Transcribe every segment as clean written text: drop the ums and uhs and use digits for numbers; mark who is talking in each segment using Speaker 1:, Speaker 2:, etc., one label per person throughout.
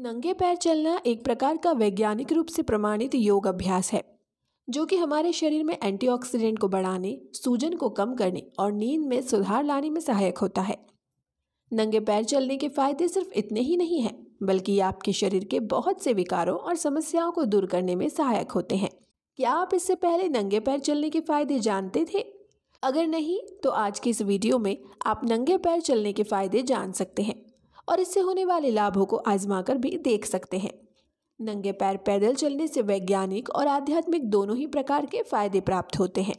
Speaker 1: नंगे पैर चलना एक प्रकार का वैज्ञानिक रूप से प्रमाणित योग अभ्यास है जो कि हमारे शरीर में एंटीऑक्सीडेंट को बढ़ाने, सूजन को कम करने और नींद में सुधार लाने में सहायक होता है। नंगे पैर चलने के फायदे सिर्फ इतने ही नहीं हैं, बल्कि ये आपके शरीर के बहुत से विकारों और समस्याओं को दूर करने में सहायक होते हैं। क्या आप इससे पहले नंगे पैर चलने के फायदे जानते थे? अगर नहीं तो आज की इस वीडियो में आप नंगे पैर चलने के फायदे जान सकते हैं और इससे होने वाले लाभों को आजमा कर भी देख सकते हैं। नंगे पैर पैदल चलने से वैज्ञानिक और आध्यात्मिक दोनों ही प्रकार के फायदे प्राप्त होते हैं।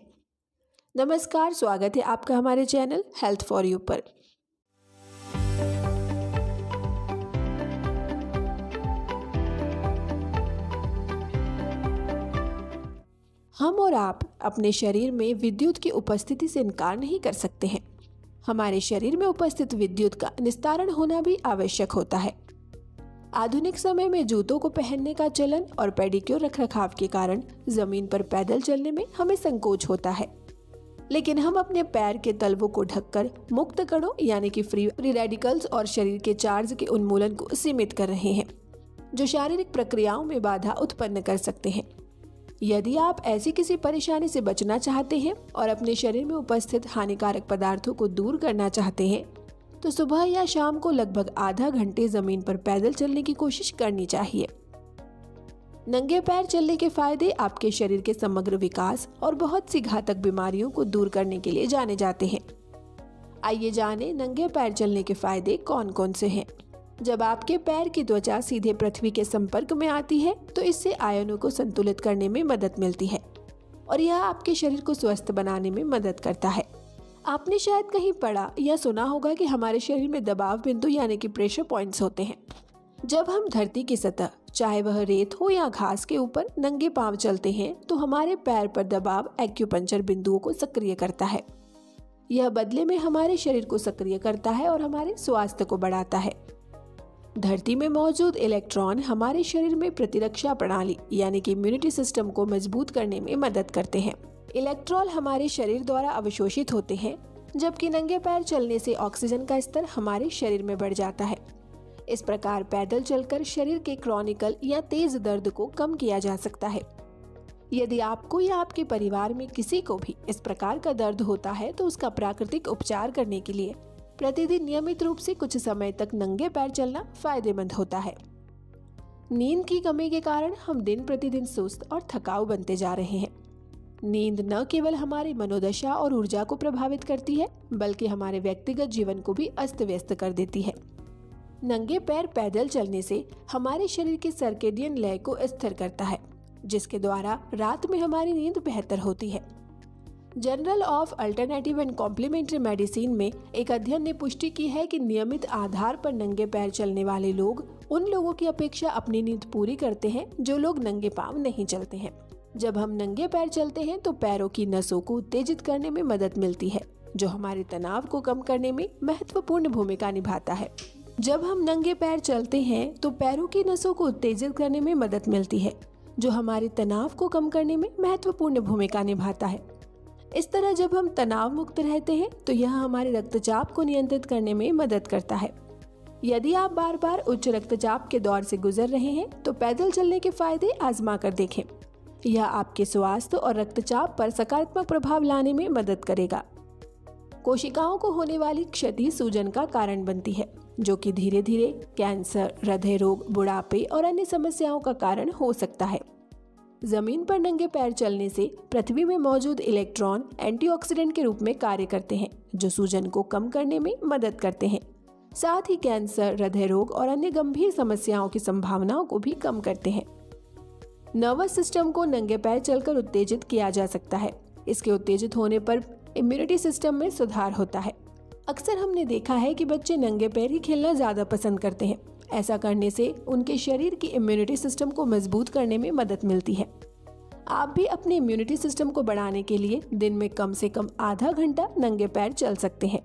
Speaker 1: नमस्कार, स्वागत है आपका हमारे चैनल हेल्थ फॉर यू पर। हम और आप अपने शरीर में विद्युत की उपस्थिति से इनकार नहीं कर सकते हैं। हमारे शरीर में उपस्थित विद्युत का निस्तारण होना भी आवश्यक होता है। आधुनिक समय में जूतों को पहनने का चलन और पेडिक्योर रखरखाव के कारण जमीन पर पैदल चलने में हमें संकोच होता है, लेकिन हम अपने पैर के तलवों को ढककर मुक्त कणों यानी कि फ्री रेडिकल्स और शरीर के चार्ज के उन्मूलन को सीमित कर रहे हैं, जो शारीरिक प्रक्रियाओं में बाधा उत्पन्न कर सकते हैं। यदि आप ऐसी किसी परेशानी से बचना चाहते हैं और अपने शरीर में उपस्थित हानिकारक पदार्थों को दूर करना चाहते हैं, तो सुबह या शाम को लगभग आधा घंटे जमीन पर पैदल चलने की कोशिश करनी चाहिए। नंगे पैर चलने के फायदे आपके शरीर के समग्र विकास और बहुत सी घातक बीमारियों को दूर करने के लिए जाने जाते हैं। आइए जानें नंगे पैर चलने के फायदे कौन कौन से हैं। जब आपके पैर की त्वचा सीधे पृथ्वी के संपर्क में आती है तो इससे आयनों को संतुलित करने में मदद मिलती है और यह आपके शरीर को स्वस्थ बनाने में मदद करता है। आपने शायद कहीं पढ़ा या सुना होगा कि हमारे शरीर में दबाव बिंदु यानी कि प्रेशर पॉइंट्स होते हैं। जब हम धरती की सतह, चाहे वह रेत हो या घास के ऊपर नंगे पांव चलते हैं तो हमारे पैर पर दबाव एक्यूपंक्चर बिंदुओं को सक्रिय करता है। यह बदले में हमारे शरीर को सक्रिय करता है और हमारे स्वास्थ्य को बढ़ाता है। धरती में मौजूद इलेक्ट्रॉन हमारे शरीर में प्रतिरक्षा प्रणाली यानी कि इम्यूनिटी सिस्टम को मजबूत करने में मदद करते हैं। इलेक्ट्रॉन हमारे शरीर द्वारा अवशोषित होते हैं, जबकि नंगे पैर चलने से ऑक्सीजन का स्तर हमारे शरीर में बढ़ जाता है। इस प्रकार पैदल चलकर शरीर के क्रॉनिकल या तेज दर्द को कम किया जा सकता है। यदि आपको या आपके परिवार में किसी को भी इस प्रकार का दर्द होता है तो उसका प्राकृतिक उपचार करने के लिए प्रतिदिन नियमित रूप से कुछ समय तक नंगे पैर चलना फायदेमंद होता है। नींद की कमी के कारण हम दिन प्रतिदिन सुस्त और थकाऊ बनते जा रहे हैं। नींद न केवल हमारी मनोदशा और ऊर्जा को प्रभावित करती है, बल्कि हमारे व्यक्तिगत जीवन को भी अस्त व्यस्त कर देती है। नंगे पैर पैदल चलने से हमारे शरीर के सर्केडियन लय को स्थिर करता है, जिसके द्वारा रात में हमारी नींद बेहतर होती है। Journal of Alternative and Complementary Medicine में एक अध्ययन ने पुष्टि की है कि नियमित आधार पर नंगे पैर चलने वाले लोग उन लोगों की अपेक्षा अपनी नींद पूरी करते हैं जो लोग नंगे पांव नहीं चलते हैं। जब हम नंगे पैर चलते हैं तो पैरों की नसों को उत्तेजित करने में मदद मिलती है, जो हमारे तनाव को कम करने में महत्वपूर्ण भूमिका निभाता है। जब हम नंगे पैर चलते हैं तो पैरों की नसों को उत्तेजित करने में मदद मिलती है, जो हमारे तनाव को कम करने में महत्वपूर्ण भूमिका निभाता है। इस तरह जब हम तनाव मुक्त रहते हैं तो यह हमारे रक्तचाप को नियंत्रित करने में मदद करता है। यदि आप बार बार उच्च रक्तचाप के दौर से गुजर रहे हैं तो पैदल चलने के फायदे आजमा कर देखें। यह आपके स्वास्थ्य और रक्तचाप पर सकारात्मक प्रभाव लाने में मदद करेगा। कोशिकाओं को होने वाली क्षति सूजन का कारण बनती है, जो कि धीरे धीरे कैंसर, हृदय रोग, बुढ़ापे और अन्य समस्याओं का कारण हो सकता है। जमीन पर नंगे पैर चलने से पृथ्वी में मौजूद इलेक्ट्रॉन एंटीऑक्सीडेंट के रूप में कार्य करते हैं, जो सूजन को कम करने में मदद करते हैं। साथ ही कैंसर, हृदय रोग और अन्य गंभीर समस्याओं की संभावनाओं को भी कम करते हैं। नर्वस सिस्टम को नंगे पैर चलकर उत्तेजित किया जा सकता है। इसके उत्तेजित होने पर इम्यूनिटी सिस्टम में सुधार होता है। अक्सर हमने देखा है कि बच्चे नंगे पैर ही खेलना ज्यादा पसंद करते हैं। ऐसा करने से उनके शरीर की इम्यूनिटी सिस्टम को मजबूत करने में मदद मिलती है। आप भी अपने इम्यूनिटी सिस्टम को बढ़ाने के लिए दिन में कम से कम आधा घंटा नंगे पैर चल सकते हैं।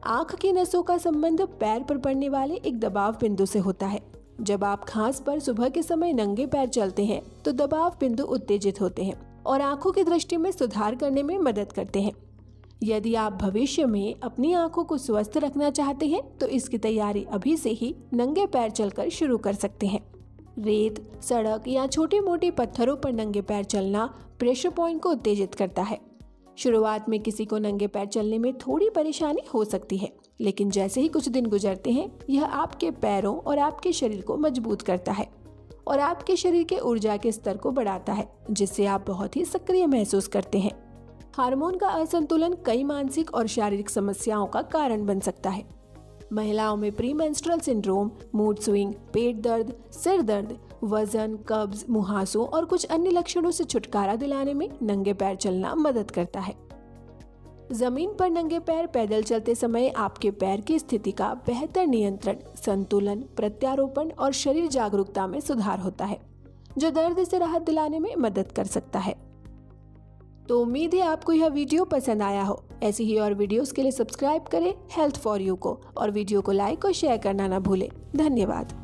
Speaker 1: आंख की नसों का संबंध पैर पर पड़ने वाले एक दबाव बिंदु से होता है। जब आप घास पर सुबह के समय नंगे पैर चलते हैं तो दबाव बिंदु उत्तेजित होते हैं और आंखों की दृष्टि में सुधार करने में मदद करते हैं। यदि आप भविष्य में अपनी आंखों को स्वस्थ रखना चाहते हैं तो इसकी तैयारी अभी से ही नंगे पैर चलकर शुरू कर सकते हैं। रेत, सड़क या छोटे मोटे पत्थरों पर नंगे पैर चलना प्रेशर पॉइंट को उत्तेजित करता है। शुरुआत में किसी को नंगे पैर चलने में थोड़ी परेशानी हो सकती है, लेकिन जैसे ही कुछ दिन गुजरते हैं यह आपके पैरों और आपके शरीर को मजबूत करता है और आपके शरीर के ऊर्जा के स्तर को बढ़ाता है, जिससे आप बहुत ही सक्रिय महसूस करते हैं। हार्मोन का असंतुलन कई मानसिक और शारीरिक समस्याओं का कारण बन सकता है। महिलाओं में premenstrual syndrome, mood swing, पेट दर्द, सिर दर्द, वजन, कब्ज, मुहासों और कुछ अन्य लक्षणों से छुटकारा दिलाने में नंगे पैर चलना मदद करता है। जमीन पर नंगे पैर पैदल चलते समय आपके पैर की स्थिति का बेहतर नियंत्रण, संतुलन, प्रत्यारोपण और शरीर जागरूकता में सुधार होता है, जो दर्द से राहत दिलाने में मदद कर सकता है। तो उम्मीद है आपको यह वीडियो पसंद आया हो। ऐसी ही और वीडियोस के लिए सब्सक्राइब करें हेल्थ फॉर यू को और वीडियो को लाइक और शेयर करना ना भूलें। धन्यवाद।